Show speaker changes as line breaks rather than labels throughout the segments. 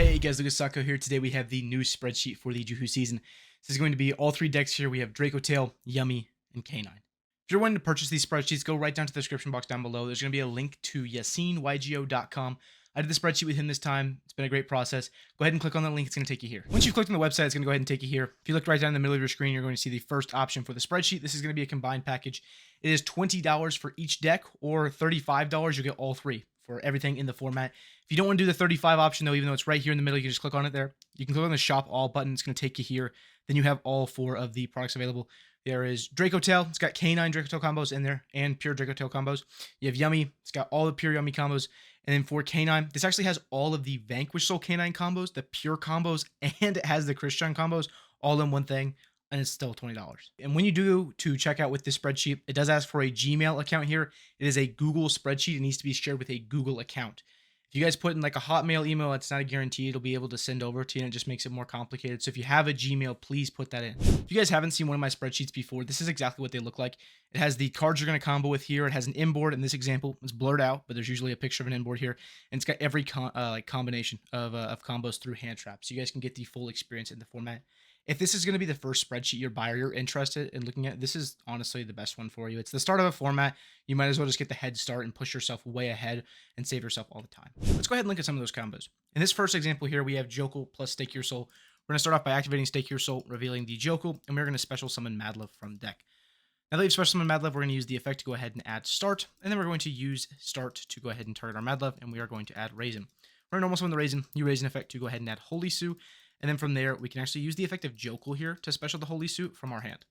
Hey guys, Lucas Sacco here. Today we have the new spreadsheet for the JUHU season. This is going to be all three decks here. We have Draco Tail, Yummy, and K9. If you're wanting to purchase these spreadsheets, go right down to the description box down below. There's going to be a link to Yacine, YGO.com. I did the spreadsheet with him this time. It's been a great process. Go ahead and click on that link. It's going to take you here. Once you've clicked on the website, it's going to go ahead and take you here. If you look right down in the middle of your screen, you're going to see the first option for the spreadsheet. This is going to be a combined package. It is $20 for each deck, or $35. You'll get all three for everything in the format. If you don't want to do the 35 option though, even though it's right here in the middle, you can just click on it there. You can click on the shop all button. It's going to take you here. Then you have all four of the products available. There is Draco Tail. It's got K9 Draco Tail combos in there and pure Draco Tail combos. You have Yummy. It's got all the pure Yummy combos. And then for K9, this actually has all of the Vanquish Soul K9 combos, the pure combos, and it has the Crystron combos all in one thing. And it's still $20. And when you do to check out with this spreadsheet, it does ask for a Gmail account here. It is a Google spreadsheet. It needs to be shared with a Google account. If you guys put in like a Hotmail email, it's not a guarantee it'll be able to send over to you, and it just makes it more complicated. So if you have a Gmail, please put that in. If you guys haven't seen one of my spreadsheets before, this is exactly what they look like. It has the cards you're going to combo with here. It has an inboard. In this example, it's blurred out, but there's usually a picture of an inboard here. And it's got every combination of combos through hand trap. So you guys can get the full experience in the format. If this is going to be the first spreadsheet your buyer you're interested in looking at, this is honestly the best one for you. It's the start of a format. You might as well just get the head start and push yourself way ahead and save yourself all the time. Let's go ahead and look at some of those combos. In this first example here, we have JUHU plus Stake Your Soul. We're going to start off by activating Stake Your Soul, revealing the JUHU, and we're going to special summon Mad Love from deck. Now that we've special summoned Mad Love, we're going to use the effect to go ahead and add Start, and then we're going to use Start to go ahead and target our Mad Love, and we are going to add Raisin. We're going to normal summon the Raisin, new Raisin effect to go ahead and add Holy Sue. And then from there, we can actually use the effect of JUHU here to special the Holy Suit from our hand.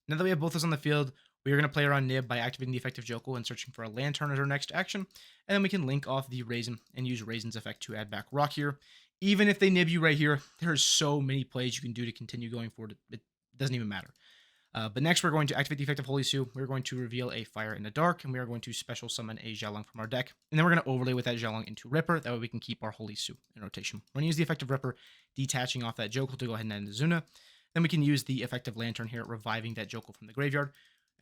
Now that we have both those on the field, we are going to play around Nib by activating the effect of JUHU and searching for a Lantern as our next action. And then we can link off the Raisin and use Raisin's effect to add back Rock here. Even if they nib you right here, there's so many plays you can do to continue going forward. It doesn't even matter. But next, we're going to activate the effect of Holy Sue. We're going to reveal a Fire in the Dark, and we are going to special summon a Xiaolong from our deck. And then we're going to overlay with that Xiaolong into Ripper. That way we can keep our Holy Sue in rotation. We're going to use the effect of Ripper, detaching off that JUHU to go ahead and end the Zuna. Then we can use the effect of Lantern here, reviving that JUHU from the graveyard.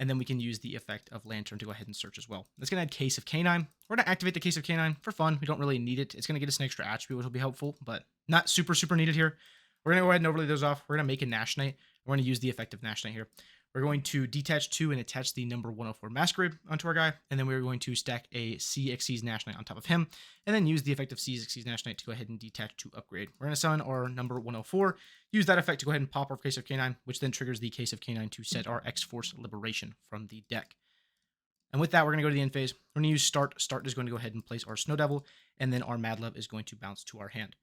And then we can use the effect of Lantern to go ahead and search as well. That's going to add Case of K9. We're going to activate the Case of K9 for fun. We don't really need it. It's going to get us an extra attribute, which will be helpful, but not super needed here. We're going to go ahead and overlay those off. We're going to make a Nash Knight. We're going to use the effect of Nash Knight here. We're going to detach 2 and attach the number 104 Masquerade onto our guy, and then we're going to stack a CXC's Nash Knight on top of him, and then use the effect of CXC's Nash Knight to go ahead and detach to upgrade. We're going to summon our number 104, use that effect to go ahead and pop our Case of K9, which then triggers the Case of K9 to set our X-Force Liberation from the deck. And with that, we're going to go to the end phase. We're going to use Start. Start is going to go ahead and place our Snow Devil, and then our Mad Love is going to bounce to our hand.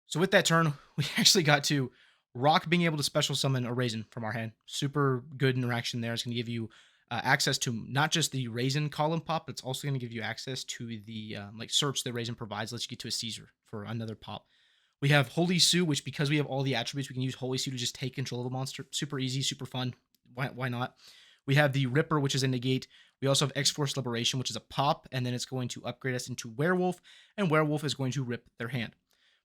So with that turn, we actually got to Rock being able to special summon a Raisin from our hand. Super good interaction there. It's going to give you access to not just the Raisin column pop, but it's also going to give you access to the search that Raisin provides. Lets you get to a Caesar for another pop. We have Holy Sue, which because we have all the attributes, we can use Holy Sue to just take control of a monster. Super easy, super fun. Why not? We have the Ripper, which is a negate. We also have X-Force Liberation, which is a pop, and then it's going to upgrade us into Werewolf, and Werewolf is going to rip their hand.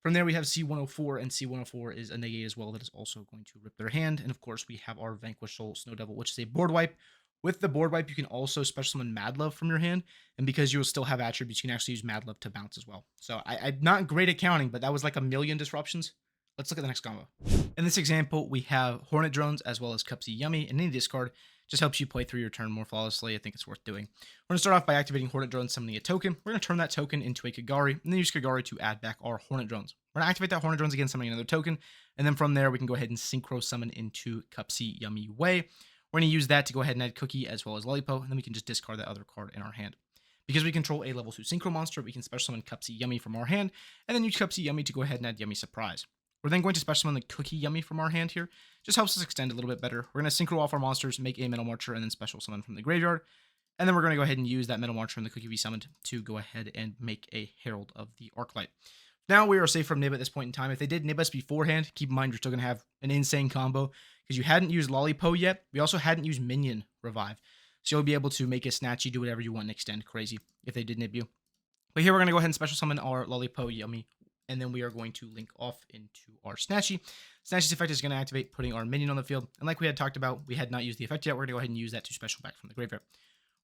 From there, we have C104, and C104 is a negate as well that is also going to rip their hand. And of course, we have our Vanquish Soul Snow Devil, which is a board wipe. With the board wipe, you can also special summon Mad Love from your hand. And because you will still have attributes, you can actually use Mad Love to bounce as well. So I'm not great at counting, but that was like a million disruptions. Let's look at the next combo. In this example, we have Hornet Drones as well as Cupsy Yummy, and any discard just helps you play through your turn more flawlessly. I think it's worth doing. We're going to start off by activating Hornet Drones, summoning a token. We're going to turn that token into a Kagari, and then use Kagari to add back our Hornet Drones. We're going to activate that Hornet Drones again, summoning another token, and then from there, we can go ahead and Synchro Summon into Cupsy Yummy Way. We're going to use that to go ahead and add Cookie as well as Lollipop, and then we can just discard that other card in our hand. Because we control a level 2 Synchro monster, we can special summon Cupsy Yummy from our hand, and then use Cupsy Yummy to go ahead and add Yummy Surprise. We're then going to special summon the Cookie Yummy from our hand here. Just helps us extend a little bit better. We're going to synchro off our monsters, make a Metal Marcher, and then special summon from the graveyard. And then we're going to go ahead and use that Metal Marcher and the Cookie we summoned to go ahead and make a Herald of the Arclight. Now we are safe from nib at this point in time. If they did nib us beforehand, keep in mind you're still going to have an insane combo because you hadn't used Lollipop yet. We also hadn't used Minion Revive. So you'll be able to make a Snatchy, do whatever you want, and extend crazy if they did nib you. But here we're going to go ahead and special summon our Lollipop Yummy. And then we are going to link off into our Snatchy. Snatchy's effect is going to activate, putting our minion on the field. And like we had talked about, we had not used the effect yet. We're going to go ahead and use that to special back from the graveyard.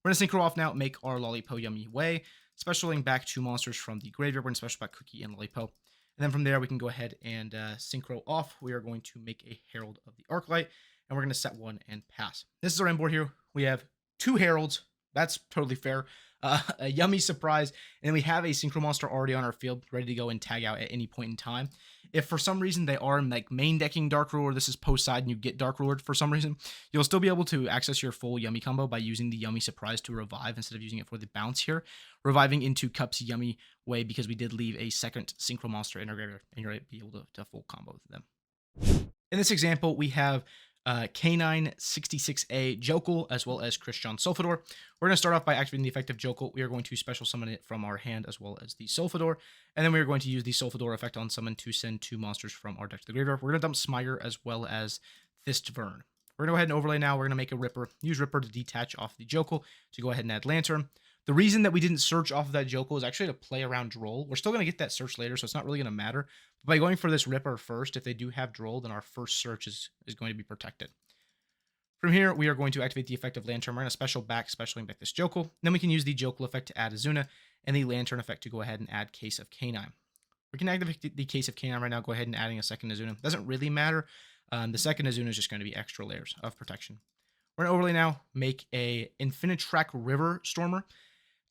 We're going to synchro off now, make our Lollipop Yummy Way, specialing back 2 monsters from the graveyard. We're going to special back Cookie and Lollipop. And then from there, we can go ahead and synchro off. We are going to make a Herald of the Arclight, and we're going to set one and pass. This is our inboard here. We have 2 Heralds. That's totally fair. A Yummy Surprise, and then we have a Synchro Monster already on our field, ready to go and tag out at any point in time. If for some reason they are like main decking Dark Ruler, this is post side and you get Dark Ruler for some reason, you'll still be able to access your full Yummy combo by using the Yummy Surprise to revive instead of using it for the bounce here. Reviving into Cup's Yummy way because we did leave a second Synchro Monster in our graveyard, and you're able to full combo with them. In this example, we have K9 66A Jokel as well as Crystron Sulfador. We're going to start off by activating the effect of Jokel. We are going to special summon it from our hand as well as the Sulfador, and then we are going to use the Sulfador effect on summon to send 2 monsters from our deck to the graveyard. We're going to dump Smire as well as Thistvern. We're going to go ahead and overlay now. We're going to make a Ripper. Use Ripper to detach off the Jokel to go ahead and add Lantern. The reason that we didn't search off of that Jokel is actually to play around Droll. We're still going to get that search later, so it's not really going to matter. But by going for this Ripper first, if they do have Droll, then our first search is going to be protected. From here, we are going to activate the effect of Lantern. We're going to specialing back this Jokel. Then we can use the Jokel effect to add Azuna, and the Lantern effect to go ahead and add Case of K9. We can activate the Case of K9 right now. Go ahead and adding a second Azuna. Doesn't really matter. The second Azuna is just going to be extra layers of protection. We're going to overlay now, make a Infinitrack River Stormer.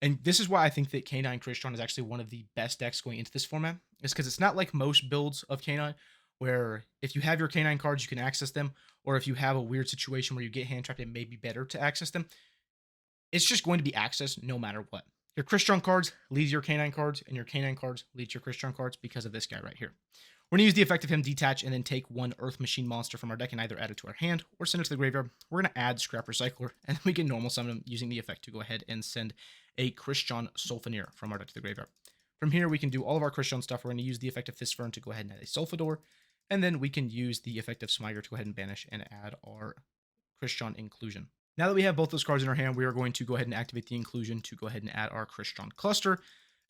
And this is why I think that K9 Crystron is actually one of the best decks going into this format. Is because it's not like most builds of K9, where if you have your K9 cards, you can access them, or if you have a weird situation where you get hand trapped, it may be better to access them. It's just going to be accessed no matter what. Your Crystron cards lead your K9 cards, and your K9 cards lead your Crystron cards because of this guy right here. We're going to use the effect of him detach and then take 1 Earth Machine monster from our deck and either add it to our hand or send it to the graveyard. We're going to add Scrap Recycler, and then we can normal summon him using the effect to go ahead and send a Crystron Sulfaneer from our deck to the graveyard. From here, we can do all of our Crystron stuff. We're going to use the effect of Thistvern to go ahead and add a Sulfador, and then we can use the effect of Smire to go ahead and banish and add our Crystron Inclusion. Now that we have both those cards in our hand, we are going to go ahead and activate the Inclusion to go ahead and add our Crystron Cluster.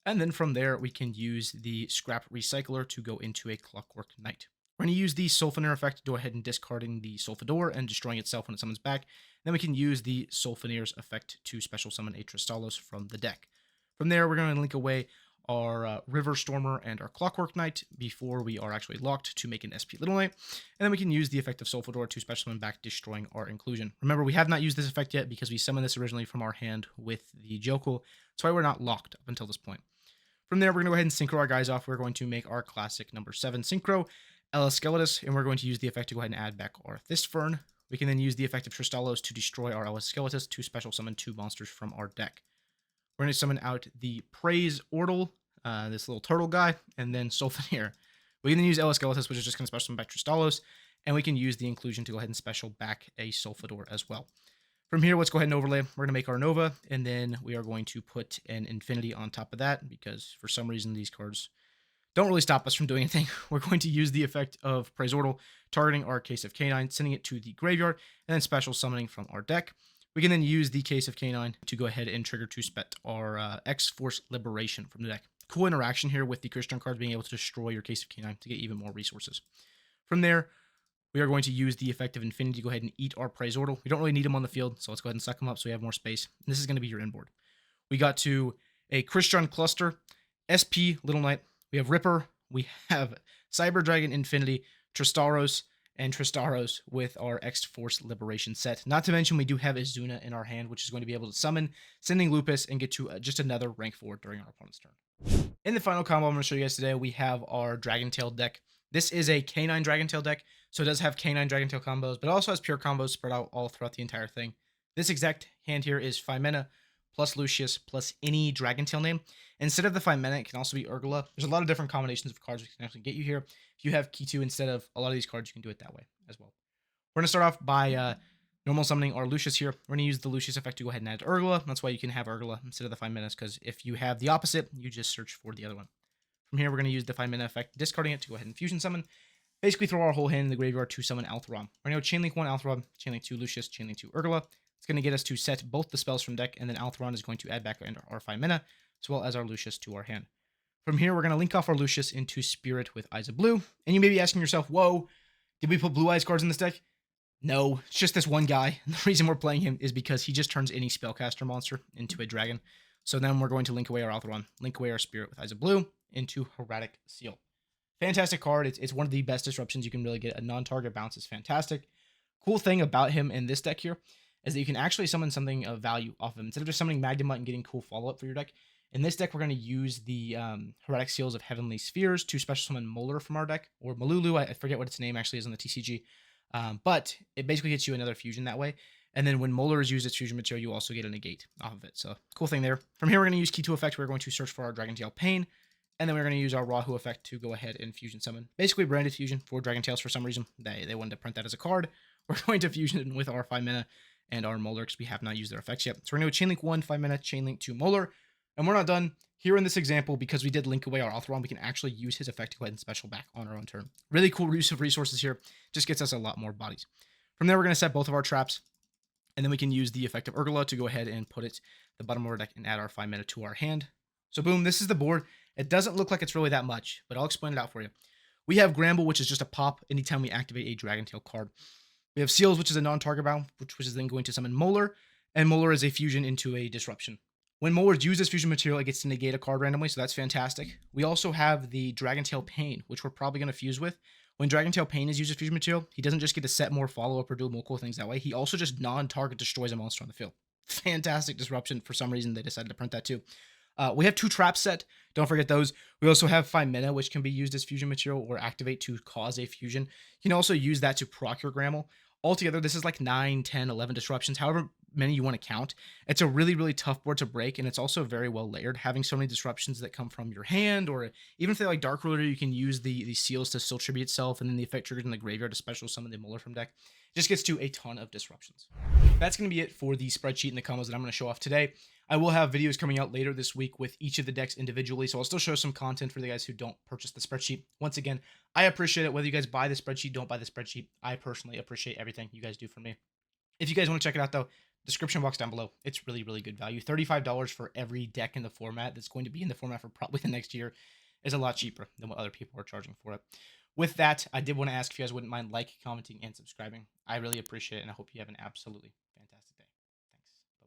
And then from there, we can use the Scrap Recycler to go into a Clockwork Knight. We're going to use the Sulfaneer effect to go ahead and discarding the Sulfador and destroying itself when it summons back. Then we can use the Sulfaneer's effect to special summon a Tristalos from the deck. From there, we're going to link away our River Stormer and our Clockwork Knight before we are actually locked to make an SP Little Knight. And then we can use the effect of Sulfador to special summon back, destroying our Inclusion. Remember, we have not used this effect yet because we summoned this originally from our hand with the Jokel. That's why we're not locked up until this point. From there, we're going to go ahead and synchro our guys off. We're going to make our classic number 7 synchro, Ella Skeletus, and we're going to use the effect to go ahead and add back our Thistvern. We can then use the effect of Tristalos to destroy our Ella Skeletus to special summon 2 monsters from our deck. We're going to summon out the Praise Ortle, this little turtle guy, and then Sulfaneer. We can then use Ella Skeletus, which is just going to special summon back Tristalos, and we can use the Inclusion to go ahead and special back a Sulfador as well. From here, let's go ahead and overlay. We're going to make our Nova, and then we are going to put an Infinity on top of that, because for some reason these cards don't really stop us from doing anything. We're going to use the effect of Praise Ortle, targeting our Case of K9, sending it to the graveyard, and then special summoning from our deck. We can then use the Case of K9 to go ahead and trigger to spec our X-Force Liberation from the deck. Cool interaction here with the Crystron cards being able to destroy your Case of K9 to get even more resources. From there, we are going to use the effect of Infinity to go ahead and eat our Praise Ortle. We don't really need him on the field, so let's go ahead and suck him up so we have more space. And this is going to be your inboard. We got to a Crystron Cluster, SP Little Knight. We have Ripper. We have Cyber Dragon Infinity, Tristaros, and Tristaros with our X-Force Liberation set. Not to mention, we do have Azuna in our hand, which is going to be able to summon, sending Lupus, and get to just another rank 4 during our opponent's turn. In the final combo I'm going to show you guys today, we have our Dracotail deck. This is a K9 Dracotail deck, so it does have K9 Dracotail combos, but it also has pure combos spread out all throughout the entire thing. This exact hand here is 5 mana, plus Lucius, plus any Dracotail name. Instead of the 5 mana, it can also be Urgula. There's a lot of different combinations of cards we can actually get you here. If you have Key 2 instead of a lot of these cards, you can do it that way as well. We're going to start off by normal summoning our Lucius here. We're going to use the Lucius effect to go ahead and add Urgula. That's why you can have Urgula instead of the 5 mana, because if you have the opposite, you just search for the other one. From here, we're going to use the 5 mana effect, discarding it to go ahead and fusion summon. Basically throw our whole hand in the graveyard to summon Altheron. We're going to go Chainlink 1 Altheron, Chainlink 2 Lucius, Chainlink 2 Urgula. It's going to get us to set both the spells from deck, and then Altheron is going to add back our 5 mana, as well as our Lucius to our hand. From here, we're going to link off our Lucius into Spirit with Eyes of Blue. And you may be asking yourself, whoa, did we put Blue Eyes cards in this deck? No, it's just this one guy. And the reason we're playing him is because he just turns any spellcaster monster into a dragon. So then we're going to link away our Altheron, link away our Spirit with Eyes of Blue into Heretic Seal. Fantastic card. It's one of the best disruptions you can really get. A non-target bounce is fantastic. Cool thing about him in this deck here is that you can actually summon something of value off of him. Instead of just summoning Magnemite and getting cool follow-up for your deck, in this deck, we're going to use the Heretic Seals of Heavenly Spheres to special summon Molar from our deck, or Malulu. I forget what its name actually is on the TCG. But it basically gets you another fusion that way. And then when Molar is used as fusion material, you also get a negate off of it. So cool thing there. From here, we're going to use Key 2 effect. We're going to search for our Dracotail Pain. And then we're going to use our Rahu effect to go ahead and fusion summon. Basically branded fusion for Dracotails for some reason. They wanted to print that as a card. We're going to fusion with our 5 mana and our Molar because we have not used their effects yet. So we're going to Chain Link 1, 5 mana, Chain Link 2 Molar. And we're not done. Here in this example, because we did link away our Altheron, we can actually use his effect to go ahead and special back on our own turn. Really cool use of resources here. Just gets us a lot more bodies. From there, we're going to set both of our traps. And then we can use the effect of Urgula to go ahead and put it at the bottom of our deck and add our 5 mana to our hand. So boom, this is the board. It doesn't look like it's really that much, but I'll explain it out for you. We have Gramble, which is just a pop anytime we activate a Dracotail card. We have Seals, which is a non-target bound, which is then going to summon Molar. And Molar is a fusion into a disruption. When Molar is used as fusion material, it gets to negate a card randomly, so that's fantastic. We also have the Dracotail Pain, which we're probably going to fuse with. When Dracotail Pain is used as fusion material, he doesn't just get to set more follow-up or do more cool things that way. He also just non-target destroys a monster on the field. Fantastic disruption. For some reason, they decided to print that too. We have 2 traps set. Don't forget those. We also have 5 mana, which can be used as fusion material or activate to cause a fusion. You can also use that to proc your Gramble. Altogether, this is like 9, 10, 11 disruptions, however many you want to count. It's a really, really tough board to break, and it's also very well layered. Having so many disruptions that come from your hand, or even if they like Dark Ruler, you can use the seals to still tribute itself, and then the effect triggers in the graveyard to special summon the Molar from deck. Just gets to a ton of disruptions. That's going to be it for the spreadsheet and the combos that I'm going to show off today. I will have videos coming out later this week with each of the decks individually, so I'll still show some content for the guys who don't purchase the spreadsheet. Once again, I appreciate it. Whether you guys buy the spreadsheet, don't buy the spreadsheet, I personally appreciate everything you guys do for me. If you guys want to check it out, though, description box down below. It's really, really good value. $35 for every deck in the format that's going to be in the format for probably the next year is a lot cheaper than what other people are charging for it. With that, I did want to ask if you guys wouldn't mind liking, commenting, and subscribing. I really appreciate it, and I hope you have an absolutely